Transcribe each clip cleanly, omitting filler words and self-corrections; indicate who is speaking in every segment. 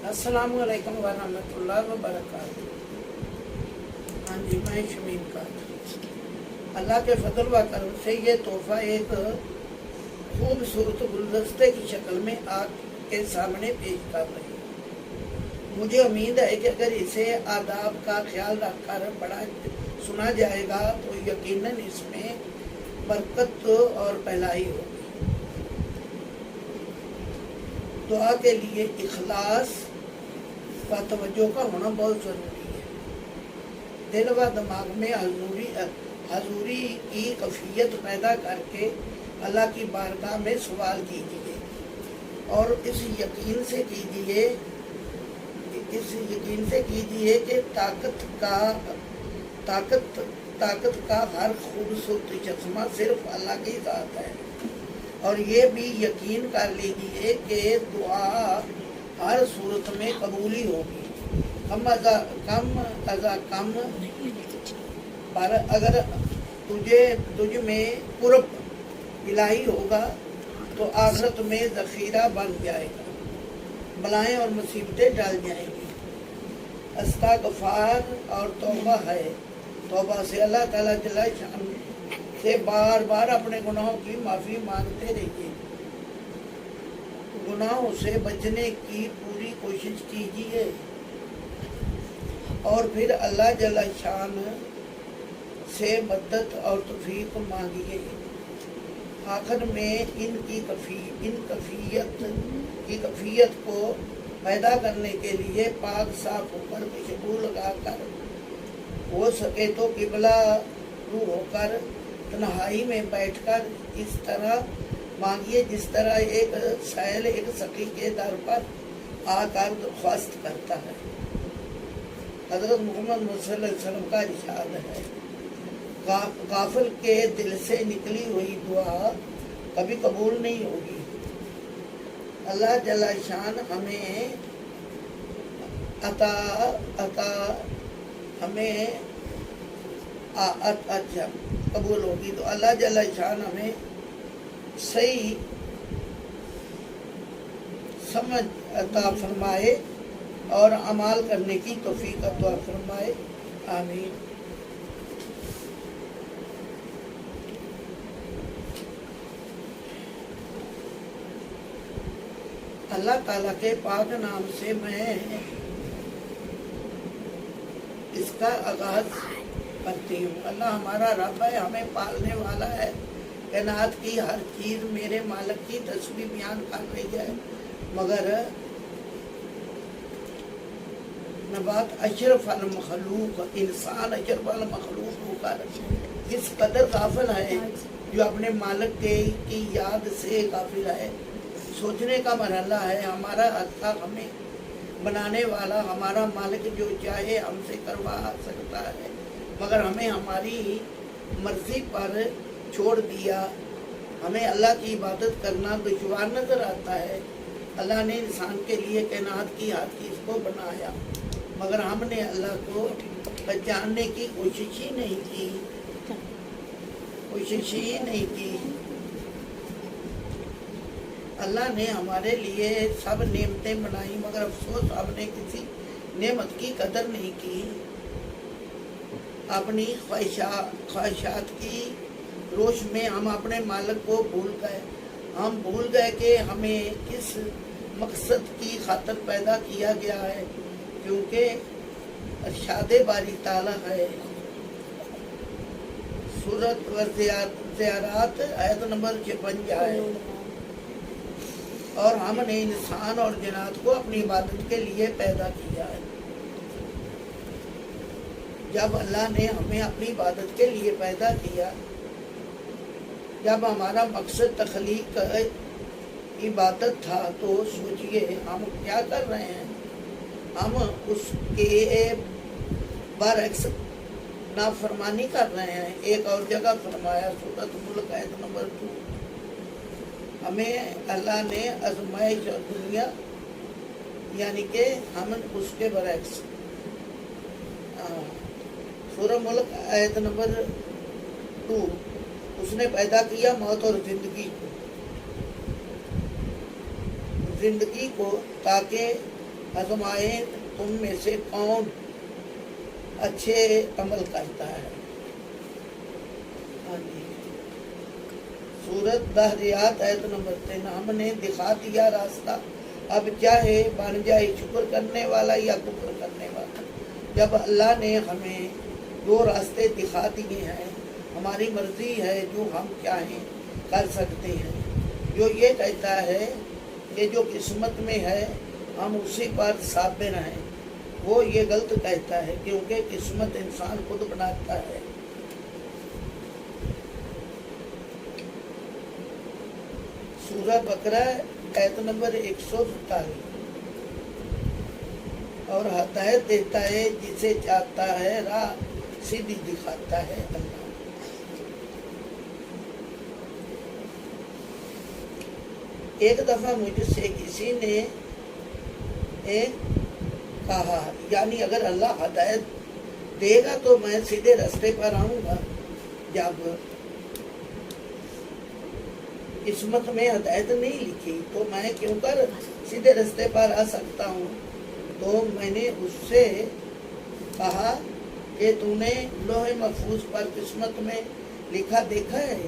Speaker 1: अस्सलामुअलैकुम वरहमतुल्लाह वबरकातुहू। हाँ जी, मैं शमीम खान। अल्लाह के फजल व करम से ये तोहफा एक खूबसूरत गुलदस्ते की शक्ल में आपके सामने पेश कर रही हूँ। मुझे उम्मीद है कि अगर इसे आदाब का ख्याल रखकर पढ़ा सुना जाएगा तो यकीनन इसमें बरकत और भलाई होगी। दुआ के लिए इखलास व तवज्जो का होना बहुत ज़रूरी है। दिल व दिमाग में हजूरी की कैफियत पैदा करके अल्लाह की बारगाह में सवाल कीजिए और इस यकीन से कीजिए कि ताकत का हर खूबसूरत चश्मा सिर्फ अल्लाह के साथ है। और ये भी यकीन कर लीजिए कि दुआ हर सूरत में कबूली होगी। कम पर अगर तुझ में कुर्ब इलाही होगा तो आखिरत में ज़ख़ीरा बन जाएगा, बलाएं और मुसीबतें टल जाएंगी। इस्तिग़फ़ार और तौबा है। तौबा से अल्लाह ताला जल्ल शान से बार बार अपने गुनाहों की माफ़ी मांगते रहिए। गुनाहों से बचने की पूरी कोशिश कीजिए और फिर अल्लाह जल्ल शान से मदद और तौफीक मांगिए। आखिर में इनकी कैफियत को पैदा करने के लिए पाक साफ होकर खुशबू लगाकर हो सके तो किबला रू होकर तन्हाई में बैठकर इस तरह मांगिए जिस तरह एक सैल एक सखी के दर पर आकर दरख्वास्त करता है। हज़रत मोहम्मद सल्लल्लाहु अलैहि वसल्लम का इरशाद है, गाफिल के दिल से निकली हुई दुआ कभी कबूल नहीं होगी। अल्लाह जल्ल शान हमें अच्छा कबूल होगी तो अल्लाह जल्ल शान हमें सही समझ अता फरमाए और अमाल करने की तौफीक अता फरमाए। आमीन। अल्लाह ताला के पाक नाम से मैं इसका आगाज करती हूँ। अल्लाह हमारा रब है, हमें पालने वाला है। कायनात की हर चीज़ मेरे मालिक की तस्बीह बयान कर रही है, मगर नबात अशरफ अल मखलूक, इंसान अशरफ अल मखलूक होकर जिस कदर गाफिल है, जो अपने मालिक की याद से गाफिल है। सोचने का मरहला है। हमारा अल्लाह हमें बनाने वाला हमारा मालिक जो चाहे हमसे करवा सकता है, मगर हमें हमारी मर्जी पर छोड़ दिया। हमें अल्लाह की इबादत करना दुश्वार नजर आता है। अल्लाह ने इंसान के लिए कायनात की हर चीज़ को बनाया, मगर हमने अल्लाह को पहचानने की कोशिश ही नहीं की। अल्लाह ने हमारे लिए सब नेमतें बनाई, मगर अफसोस हमने किसी नेमत की कदर नहीं की। अपनी ख्वाहिशात की रोश में हम अपने मालिक को भूल गए। हम भूल गए कि हमें किस मकसद की खातिर पैदा किया गया है, क्योंकि इरशाद बारी ताला है। सूरत ज़ियारात आयत नंबर 56 है। और हमने इंसान और जिन्नात को अपनी इबादत के लिए पैदा किया है। जब अल्लाह ने हमें अपनी इबादत के लिए पैदा किया, जब हमारा मकसद तख्लीक इबादत था, तो सोचिए हम क्या कर रहे हैं। हम उसके बरअक्स नाफरमानी कर रहे हैं। एक और जगह फरमाया सूरत मुल्क आयत नंबर 2, हमें अल्लाह ने आजमाइश और दुनिया यानी कि हम उसके बरअक्स सूरत मुल्क आयत नंबर 2, उसने पैदा किया मौत और जिंदगी को ताकि आजमाए तुम में से कौन अच्छे अमल करता है। हाँ जी, सूरत दहरियात आयत नंबर 3। हमने दिखा दिया रास्ता, अब चाहे बन जाए शुक्र करने वाला या कुफ्र करने वाला। जब अल्लाह ने हमें दो रास्ते दिखा दिए हैं, हमारी मर्जी है जो हम चाहें कर सकते हैं। जो ये कहता है कि जो किस्मत में है हम उसी पर साबिर हैं, वो ये गलत कहता है, क्योंकि किस्मत इंसान खुद बनाता है। सूरह बकरा आयत नंबर 147। और हदायत देता है जिसे चाहता है, राह सीधी दिखाता है अल्लाह। एक दफा मुझसे किसी ने कहा, यानी अगर अल्लाह हदायत देगा तो मैं सीधे रास्ते पर आऊंगा। जब किस्मत में हदायत नहीं लिखी तो मैं क्यों कर सीधे रास्ते पर आ सकता हूँ। तो मैंने उससे कहा कि तूने लोहे महफूज पर किस्मत में लिखा देखा है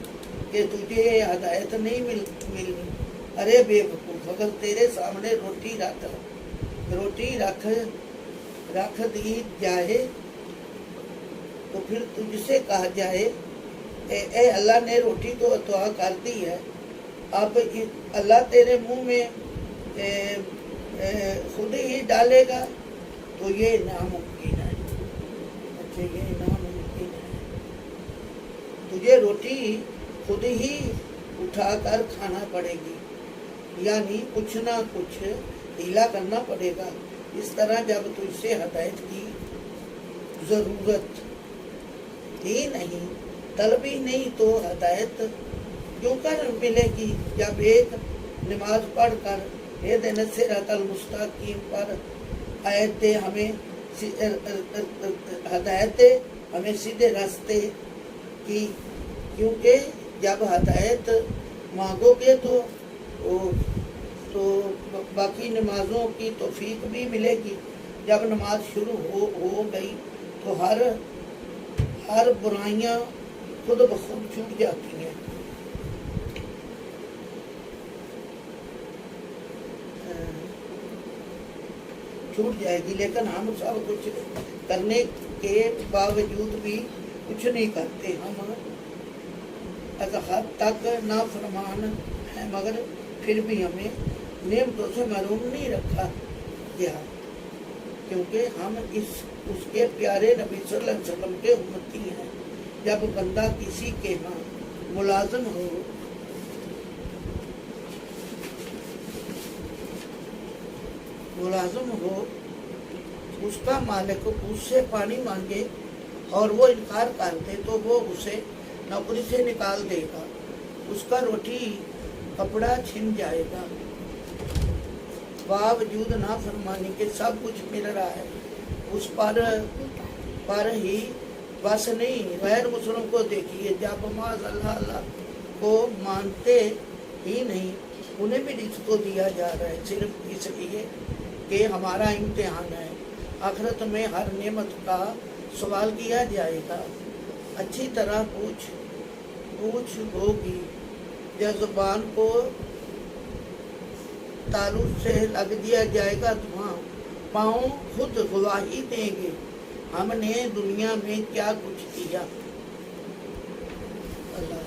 Speaker 1: कि तुझे हदायत नहीं मिलनी। अरे बेवकूफ, अगर तेरे सामने रोटी रख दी जाए तो फिर तुझसे कहा जाए ए अल्लाह ने रोटी तो अता कर दी है, अब अल्लाह तेरे मुंह में खुद ही डालेगा, तो ये नामुमकिन है। अच्छा, ये नामुमकिन है। तुझे रोटी खुद ही उठाकर खाना पड़ेगी, यानी कुछ ना कुछ ढीला करना पड़ेगा। इस तरह जब तुझसे हदायत की जरूरत ही नहीं, तलब ही नहीं, तो हदायत क्यों कर मिलेगी। जब एक नमाज पढ़कर हेदिन सिरातल मुस्तकीम पर आयते हमें हदायत हमें सीधे रास्ते की, क्योंकि जब हदायत मांगोगे तो बाकी नमाजों की तौफीक भी मिलेगी। जब नमाज शुरू हो गई तो हर बुराइयां खुद ब खुद छूट जाती हैं। छूट जाएगी, लेकिन हम सब कुछ करने के बावजूद भी कुछ नहीं करते। हम हद तक नाफरमान है, मगर फिर भी हमें नेमतों से महरूम नहीं रखा गया, क्योंकि हम उसके प्यारे नबी सल्लल्लाहु अलैहि वसल्लम के उम्मती हैं। जब बंदा किसी के यहाँ मुलाजिम हो, उसका मालिक उससे पानी मांगे और वो इनकार कर दे तो वो उसे नौकरी से निकाल देगा, उसका रोटी कपड़ा छिन जाएगा। बावजूद नाफरमानी के सब कुछ मिल रहा है, उस पर ही बस नहीं। गैर मुस्लिम को देखिए, जब माज़ अल्लाह को मानते ही नहीं, उन्हें भी रिज़्क़ दिया जा रहा है, सिर्फ इसलिए कि हमारा इम्तिहान है। आखिरत में हर नेमत का सवाल किया जाएगा। अच्छी तरह पूछ होगी। जब ज़ुबान को तालु से लग दिया जाएगा धुआं, पाँव खुद गवाही देंगे, हमने दुनिया में क्या कुछ किया। अल्लाह